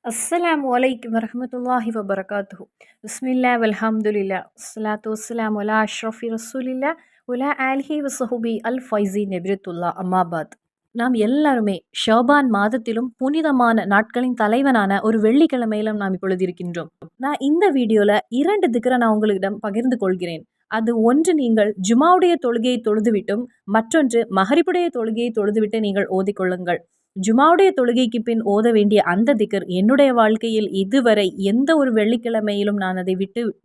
அஸ்ஸலாமு அலைக்கும் வரஹ்மத்துல்லாஹி வபரகாத்துஹு. பிஸ்மில்லாஹ் வல்ஹம்துலில்லாஹ் வஸ்ஸலாத்து வஸ்ஸலாமு அலா அஷ்ரஃபி ரசூலில்லாஹ் வலா ஆலிஹி வஸஹ்பி அல் ஃபைஸீன் நபிரத்துல்லாஹ் அம்மாபாத். நாம் எல்லாருமே ஷாபான் மாதத்திலும் புனிதமான நாட்களின் தலைவனான ஒரு வெள்ளிக்கிழமையிலும் நாம் இப்பொழுது இருக்கின்றோம். நான் இந்த வீடியோல 2 திக்ர நான் உங்களிடம் பகிர்ந்து கொள்கிறேன். அது ஒன்று நீங்கள் ஜுமாவுடைய தொழுகையை தொழுதுவிட்டும், மற்றொன்று மகரிபுடைய தொழுகையை தொழுதுவிட்டு நீங்கள் ஓதிக்கொள்ளுங்கள். ஜுமாவுடைய தொழுகைக்கு பின் ஓத வேண்டிய அந்த திக்ர் என்னுடைய வாழ்க்கையில் இதுவரை எந்த ஒரு வெள்ளிக்கிழமையிலும் நான் அதை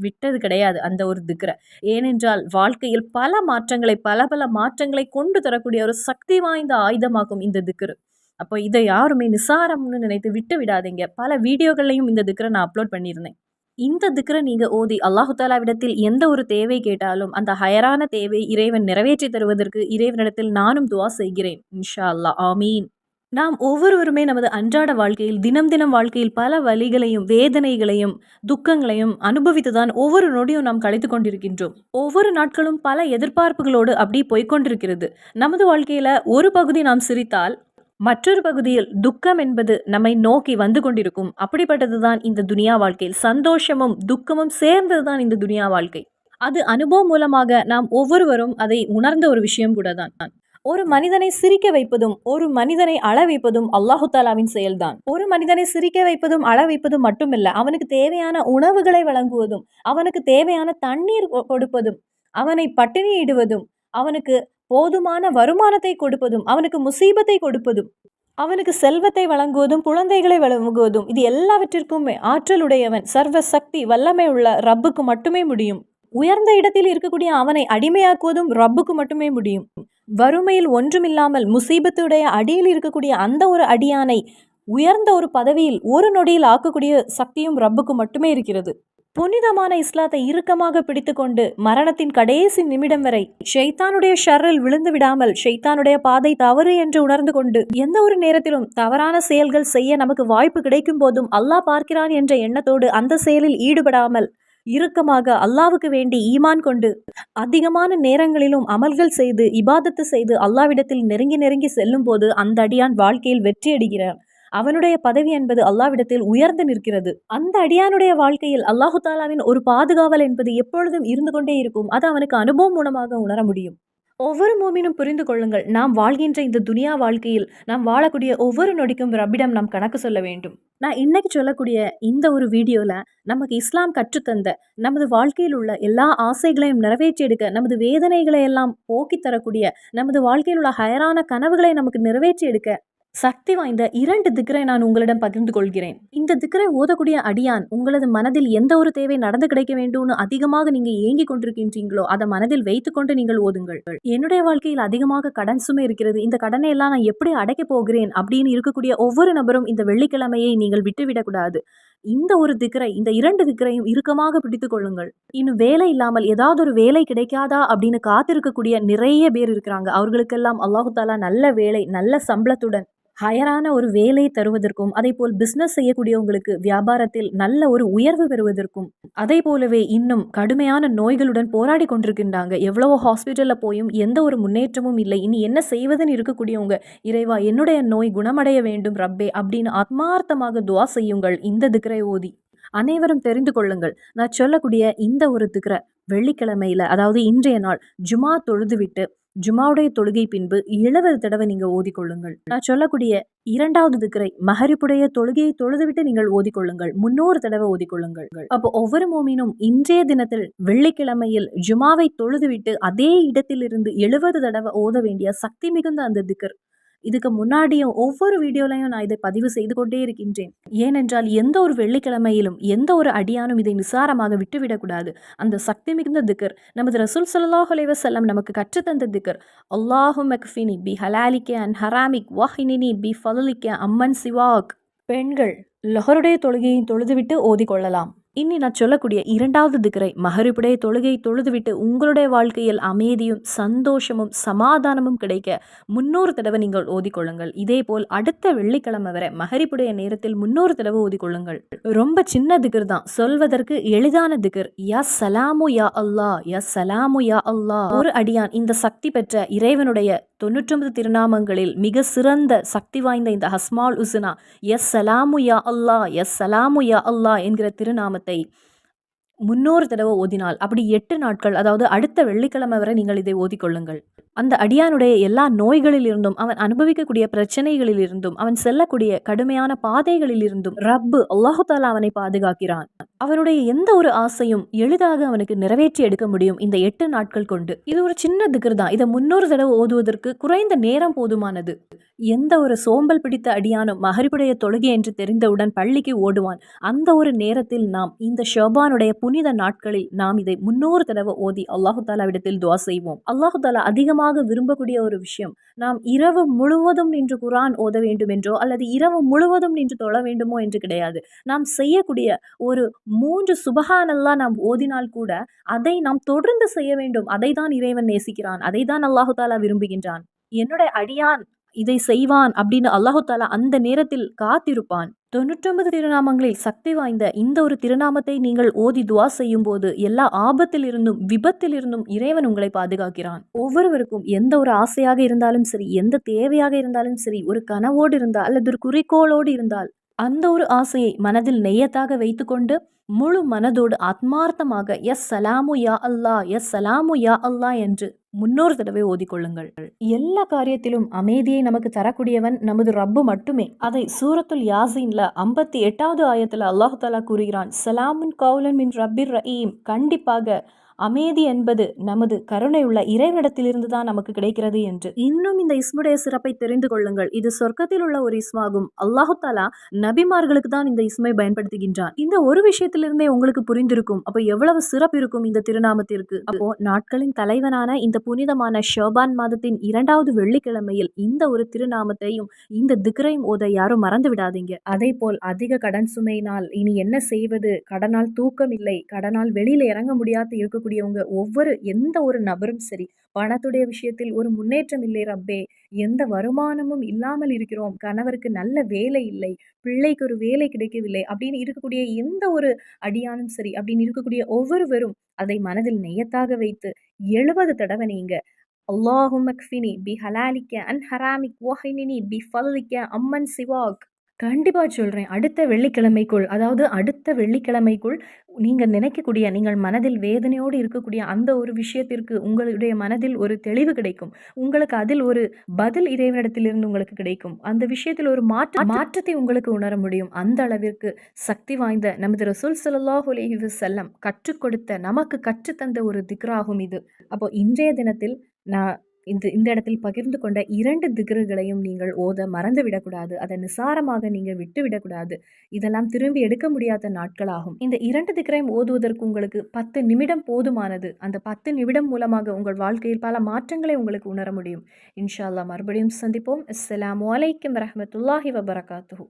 விட்டது கிடையாது. அந்த ஒரு திக்ர ஏனென்றால் வாழ்க்கையில் பல மாற்றங்களை பல பல மாற்றங்களை கொண்டு தரக்கூடிய ஒரு சக்தி வாய்ந்த ஆயுதமாகும் இந்த திக்ர். அப்போ இதை யாருமே நிசாரம்னு நினைத்து விட்டு விடாதீங்க. பல வீடியோக்கள்லையும் இந்த திக்ரை நான் அப்லோட் பண்ணியிருந்தேன். இந்த திக்ரை நீங்க ஓதி அல்லாஹு தாலாவிடத்தில் எந்த ஒரு தேவை கேட்டாலும் அந்த ஹயரான தேவை இறைவன் நிறைவேற்றி தருவதற்கு இறைவனிடத்தில் நானும் துவா செய்கிறேன். இன்ஷா அல்லாஹ், ஆமீன். நாம் ஒவ்வொருவருமே நமது அன்றாட வாழ்க்கையில் தினம் தினம் வாழ்க்கையில் பல வலிகளையும் வேதனைகளையும் துக்கங்களையும் அனுபவித்துதான் ஒவ்வொரு நொடியும் நாம் கழித்து கொண்டிருக்கின்றோம். ஒவ்வொரு நாட்களும் பல எதிர்பார்ப்புகளோடு அப்படி போய்கொண்டிருக்கிறது. நமது வாழ்க்கையில ஒரு பகுதி நாம் சிரித்தால் மற்றொரு பகுதியில் துக்கம் என்பது நம்மை நோக்கி வந்து கொண்டிருக்கும். அப்படிப்பட்டதுதான் இந்த துனியா வாழ்க்கையில் சந்தோஷமும் துக்கமும் சேர்ந்ததுதான் இந்த துனியா வாழ்க்கை. அது அனுபவம் மூலமாக நாம் ஒவ்வொருவரும் அதை உணர்ந்த ஒரு விஷயம் கூட தான். ஒரு மனிதனை சிரிக்க வைப்பதும் ஒரு மனிதனை அழ வைப்பதும் அல்லாஹு தாலாவின் செயல்தான். ஒரு மனிதனை சிரிக்க வைப்பதும் அழ வைப்பதும் மட்டுமில்ல, அவனுக்கு தேவையான உணவுகளை வழங்குவதும், அவனுக்கு தேவையான தண்ணீர் கொடுப்பதும், அவனை பட்டினியிடுவதும், அவனுக்கு போதுமான வருமானத்தை கொடுப்பதும், அவனுக்கு முசீபத்தை கொடுப்பதும், அவனுக்கு செல்வத்தை வழங்குவதும், குழந்தைகளை வழங்குவதும், இது எல்லாவற்றிற்கும் ஆற்றலுடையவன் சர்வ சக்தி வல்லமை உள்ள ரப்புக்கு மட்டுமே முடியும். உயர்ந்த இடத்தில் இருக்கக்கூடிய அவனை அடிமையாக்குவதும் ரப்புக்கு மட்டுமே முடியும். வறுமையில் ஒன்றுமில்லாமல் முசீபத்துடைய அடியில் இருக்கக்கூடிய அந்த ஒரு அடியானை உயர்ந்த ஒரு பதவியில் ஒரு நொடியில் ஆக்கக்கூடிய சக்தியும் ரப்புக்கு மட்டுமே இருக்கிறது. புனிதமான இஸ்லாத்தை இறுக்கமாக பிடித்து கொண்டு மரணத்தின் கடைசி நிமிடம் வரை ஷைத்தானுடைய ஷர்ரில் விழுந்து விடாமல், ஷைத்தானுடைய பாதை தவறு என்று உணர்ந்து கொண்டு எந்த ஒரு நேரத்திலும் தவறான செயல்கள் செய்ய நமக்கு வாய்ப்பு கிடைக்கும் போதும் அல்லாஹ் பார்க்கிறான் என்ற எண்ணத்தோடு அந்த செயலில் ஈடுபடாமல் இறுக்கமாக அல்லாவுக்கு வேண்டி ஈமான் கொண்டு அதிகமான நேரங்களிலும் அமல்கள் செய்து இபாதத்து செய்து அல்லாவிடத்தில் நெருங்கி நெருங்கி செல்லும் போது அந்த அடியான் வாழ்க்கையில் வெற்றி அடைகிறான். அவனுடைய பதவி என்பது அல்லாவிடத்தில் உயர்ந்து நிற்கிறது. அந்த அடியானுடைய வாழ்க்கையில் அல்லாஹு தாலாவின் ஒரு பாதுகாவல் என்பது எப்பொழுதும் இருந்து கொண்டே இருக்கும். அது அவனுக்கு அனுபவம் மூலமாக உணர முடியும். ஒவ்வொரு மூமினும் புரிந்து கொள்ளுங்கள், நாம் வாழ்கின்ற இந்த துனியா வாழ்க்கையில் நாம் வாழக்கூடிய ஒவ்வொரு நொடிக்கும் ரப்பிடம் நாம் கணக்கு சொல்ல வேண்டும். நான் இன்னைக்கு சொல்லக்கூடிய இந்த ஒரு வீடியோல நமக்கு இஸ்லாம் கற்றுத்தந்த நமது வாழ்க்கையில் உள்ள எல்லா ஆசைகளையும் நிறைவேற்றி எடுக்க, நமது வேதனைகளை எல்லாம் போக்கி தரக்கூடிய, நமது வாழ்க்கையில் உள்ள ஹயரான கனவுகளை நமக்கு நிறைவேற்றி எடுக்க சக்தி வாய்ந்த 2 திக்ரை நான் உங்களிடம் பகிர்ந்து கொள்கிறேன். இந்த திக்ரை ஓதக்கூடிய அடியான் உங்களது மனதில் எந்த ஒரு தேவை நடந்து கிடைக்க வேண்டும்னு அதிகமாக நீங்க ஏங்கி கொண்டிருக்கின்றீங்களோ அதை மனதில் வைத்துக்கொண்டு நீங்கள் ஓதுங்கள். என்னுடைய வாழ்க்கையில் அதிகமாக கடன் சுமை இருக்கிறது, இந்த கடனை எல்லாம் நான் எப்படி அடைக்க போகிறேன் அப்படின்னு இருக்கக்கூடிய ஒவ்வொரு நபரும் இந்த வெள்ளிக்கிழமையை நீங்கள் விட்டுவிடக்கூடாது. இந்த ஒரு திக்ரை, இந்த 2 திக்ரையும் இறுக்கமாக பிடித்துக் கொள்ளுங்கள். இன்னும் வேலை இல்லாமல் ஏதாவது ஒரு வேலை கிடைக்காதா அப்படின்னு காத்திருக்கக்கூடிய நிறைய பேர் இருக்கிறாங்க. அவர்களுக்கெல்லாம் அல்லாஹு தாலா நல்ல வேலை நல்ல சம்பளத்துடன் ஹயரான ஒரு வேலையை தருவதற்கும், அதே போல் பிஸ்னஸ் செய்யக்கூடியவங்களுக்கு வியாபாரத்தில் நல்ல ஒரு உயர்வு பெறுவதற்கும், அதே போலவே இன்னும் கடுமையான நோய்களுடன் போராடி கொண்டிருக்கின்றாங்க. எவ்வளவோ ஹாஸ்பிட்டலில் போயும் எந்த ஒரு முன்னேற்றமும் இல்லை. இனி என்ன செய்வதுன்னு இருக்கக்கூடியவங்க, இறைவா என்னுடைய நோய் குணமடைய வேண்டும் ரப்பே அப்படின்னு ஆத்மார்த்தமாக துவா செய்யுங்கள் இந்த திக்ரை ஓதி. அனைவரும் தெரிந்து கொள்ளுங்கள், நான் சொல்லக்கூடிய இந்த ஒரு திக்ரை வெள்ளிக்கிழமையில, அதாவது இன்றைய நாள் ஜுமா தொழுதுவிட்டு ஜுமாவுடைய தொழுகை பின்பு 70 தடவை நீங்க ஓதிக்கொள்ளுங்கள். நான் சொல்லக்கூடிய 2வது திக்ரை மகரிபுடைய தொழுகையை தொழுதுவிட்டு நீங்கள் ஓதிக்கொள்ளுங்கள். 300 தடவை ஓதிக்கொள்ளுங்கள். அப்போ ஒவ்வொரு மோமினும் இன்றைய தினத்தில் வெள்ளிக்கிழமையில் ஜுமாவை தொழுதுவிட்டு அதே இடத்திலிருந்து 70 தடவை ஓத வேண்டிய சக்தி மிகுந்த அந்த திக்ர். இதுக்கு முன்னாடியும் ஒவ்வொரு வீடியோலையும் நான் இதை பதிவு செய்து கொண்டே இருக்கின்றேன். ஏனென்றால் எந்த ஒரு வெள்ளிக்கிழமையிலும் எந்த ஒரு அடியானும் இதை நிசாரமாக விட்டுவிடக்கூடாது. அந்த சக்தி மிகுந்த திக்ர் நமது ரசூல் ஸல்லல்லாஹு அலைஹி வஸல்லம் நமக்கு கற்றுத்தந்த திக்ர். அல்லாஹும்ம க்ஃபினி பி ஹலாலிக அன் ஹராமிக் வஹ்னினி பி ஃபضலிக அம்மன் சிவாக். பெண்கள் லொஹருடைய தொழுகையை தொழுதுவிட்டு ஓதிக்கொள்ளலாம். இனி நான் சொல்லக்கூடிய 2வது திக்ரை மகரிபுடைய தொழுகை தொழுதுவிட்டு உங்களுடைய வாழ்க்கையில் அமைதியும் சந்தோஷமும் சமாதானமும் கிடைக்க 300 தடவை நீங்கள் ஓதிக்கொள்ளுங்கள். இதேபோல் அடுத்த வெள்ளிக்கிழமை வரை மகரிபுடைய நேரத்தில் 300 தடவை ஓதிக்கொள்ளுங்கள். ரொம்ப சின்ன திக்ர் தான், சொல்வதற்கு எளிதான திக்ர். யா சலாமு யா அல்லாஹ், யா சலாமு யா அல்லாஹ். ஒரு அடியான் இந்த சக்தி பெற்ற இறைவனுடைய 99 திருநாமங்களில் மிக சிறந்த சக்தி வாய்ந்த இந்த அஸ்மால் உஸ்னா எஸ் சலாமு யா அல்லாஹ், எஸ் சலாமு யா அல்லாஹ் என்கிற திருநாமத்தை 300 தடவை ஓதினால், அப்படி 8 நாட்கள், அதாவது அடுத்த வெள்ளிக்கிழமை வரை நீங்கள் இதை ஓதிக்கொள்ளுங்கள். அந்த அடியானுடைய எல்லா நோய்களிலிருந்தும், அவன் அனுபவிக்கக்கூடிய பிரச்சனைகளிலிருந்தும், அவன் செல்லக்கூடிய கடுமையான பாதைகளிலிருந்தும் ரப்பு அல்லாஹு தாலா அவனை பாதுகாக்கிறான். அவனுடைய எந்த ஒரு ஆசையும் எளிதாக அவனுக்கு நிறைவேற்றி எடுக்க முடியும் இந்த 8 நாட்கள் கொண்டு. இது ஒரு சின்ன திக்ர் தான். இதை 300 தடவை ஓதுவதற்கு குறைந்த நேரம் போதுமானது. எந்த ஒரு சோம்பல் பிடித்த அடியானும் மகரிபுடைய தொழுகை என்று தெரிந்தவுடன் பள்ளிக்கு ஓடுவான். அந்த ஒரு நேரத்தில் நாம் இந்த ஷபானுடைய புனித நாட்களில் நாம் இதை 300 தடவை ஓதி அல்லாஹு தாலாவிடத்தில் துஆ செய்வோம். அல்லாஹு தாலா அதிகமாக விரும்பக்கூடிய ஒரு விஷயம், நாம் இரவு முழுவதும் நின்று குர்ஆன் ஓத வேண்டும் என்றோ அல்லது இரவு முழுவதும் நின்று தொழ வேண்டுமோ என்று கிடையாது. நாம் செய்யக்கூடிய ஒரு 3 சுபஹானல்லாஹ் நாம் ஓதினால் கூட அதை நாம் தொடர்ந்து செய்ய வேண்டும். அதை தான் இறைவன் நேசிக்கிறான், அதை தான் அல்லாஹு தாலா விரும்புகின்றான். என்னுடைய அடியான் இதை செய்வான் அப்படின்னு அல்லாஹு தாலா அந்த நேரத்தில் காத்திருப்பான். 99 திருநாமங்களில் சக்தி வாய்ந்த இந்த ஒரு திருநாமத்தை நீங்கள் ஓதி துஆ செய்யும் போது எல்லா ஆபத்திலிருந்தும் விபத்திலிருந்தும் இறைவன் உங்களை பாதுகாக்கிறான். ஒவ்வொருவருக்கும் எந்த ஒரு ஆசையாக இருந்தாலும் சரி, எந்த தேவையாக இருந்தாலும் சரி, ஒரு கனவோடு இருந்தால் அல்லது ஒரு குறிக்கோளோடு இருந்தால் அந்த ஒரு ஆசையை மனதில் நெய்யத்தாக வைத்துக்கொண்டு முழு மனதோடு ஆத்மார்த்தமாக எஸ் சலாமு யா அல்லாஹ், எஸ் சலாமு யா அல்லாஹ் என்று 300 தடவை ஓதிக்கொள்ளுங்கள். எல்லா காரியத்திலும் அமைதியை நமக்கு தரக்கூடியவன் நமது ரப்பு மட்டுமே. அதை சூரத்துல் யாசீன்ல 58வது ஆயத்துல அல்லாஹு தாலா கூறுகிறான், சலாமுன் கௌலன் மின் ரப்பிர் ரஹீம். கண்டிப்பாக அமைதி என்பது நமது கருணையுள்ள இறைவனிடத்திலிருந்து தான் நமக்கு கிடைக்கிறது என்று. இன்னும் இந்த இஸ்முடைய சிறப்பை தெரிந்து கொள்ளுங்கள். இது சொர்க்கத்தில் உள்ள ஒரு இஸ்மாகும். அல்லாஹு தாலா நபிமார்களுக்கு தான் இந்த இஸ்மை பயன்படுத்துகின்றான். இந்த ஒரு விஷயத்திலிருந்தே உங்களுக்கு புரிந்திருக்கும் அப்போ எவ்வளவு சிறப்பு இருக்கும் இந்த திருநாமத்திற்கு. அப்போ நாட்களின் தலைவனான இந்த புனிதமான ஷாபான் மாதத்தின் 2வது வெள்ளிக்கிழமையில் இந்த ஒரு திருநாமத்தையும் இந்த திக்ரையும் ஓத யாரும் மறந்து விடாதீங்க. அதே போல் அதிக கடன் சுமையினால் இனி என்ன செய்வது, கடனால் தூக்கம் இல்லை, கடனால் வெளியில இறங்க முடியாது இருக்கக்கூடியவங்க எந்த ஒரு நபரும் சரி, பணத்துடைய விஷயத்தில் ஒரு முன்னேற்றம் இல்லை ரப்பே, எந்த வருமானமும் இல்லாமல் இருக்கிறோம், கணவருக்கு நல்ல வேலை இல்லை, பிள்ளைக்கு ஒரு வேலை கிடைக்கவில்லை அப்படின்னு இருக்கக்கூடிய எந்த ஒரு அடியானும் சரி, அப்படின்னு இருக்கக்கூடிய ஒவ்வொருவரும் அதை மனதில் நெய்யத்தாக வைத்து 70 தடவை நீங்க அல்லாஹும்ம க்ஃபினி பி ஹலாலிக்க அன் ஹராமிக் வஹினினி பி ஃபல்லிக்க அம்மன் சிவாக். கண்டிப்பா சொல்றேன். அடுத்த வெள்ளிக்கிழமைக்குள், அதாவது அடுத்த வெள்ளிக்கிழமைக்குள் நீங்க நினைக்கக்கூடிய, நீங்கள் மனதில் வேதனையோடு இருக்கக்கூடிய அந்த ஒரு விஷயத்திற்கு உங்களுடைய மனதில் ஒரு தெளிவு கிடைக்கும். உங்களுக்கு அதில் ஒரு பதில் இறைவனிடத்திலிருந்து உங்களுக்கு கிடைக்கும். அந்த விஷயத்தில் ஒரு மாற்றத்தை உங்களுக்கு உணர முடியும். அந்த அளவிற்கு சக்தி வாய்ந்த நமது ரசூல் ஸல்லல்லாஹு அலைஹி வஸல்லம் கற்றுக் கொடுத்த, நமக்கு கற்றுத்தந்த ஒரு திக்ராகும் இது. அப்போ இன்றைய தினத்தில் நான் இந்த இடத்தில் பகிர்ந்து கொண்ட 2 திக்ருகளையும் நீங்கள் ஓத மறந்து விடக்கூடாது. அதை நிசாரமாக நீங்க விட்டு விடக்கூடாது. இதெல்லாம் திரும்பி எடுக்க முடியாத நாட்களாகும். இந்த 2 திக்ரையும் ஓதுவதற்கு உங்களுக்கு 10 நிமிடம் போதுமானது. அந்த 10 நிமிடம் மூலமாக உங்கள் வாழ்க்கையில் பல மாற்றங்களை உங்களுக்கு உணர முடியும். இன்ஷா அல்லாஹ் மறுபடியும் சந்திப்போம். அஸ்ஸலாமு அலைக்கும் வரஹ்மத்துல்லாஹி வபரகாத்துஹு.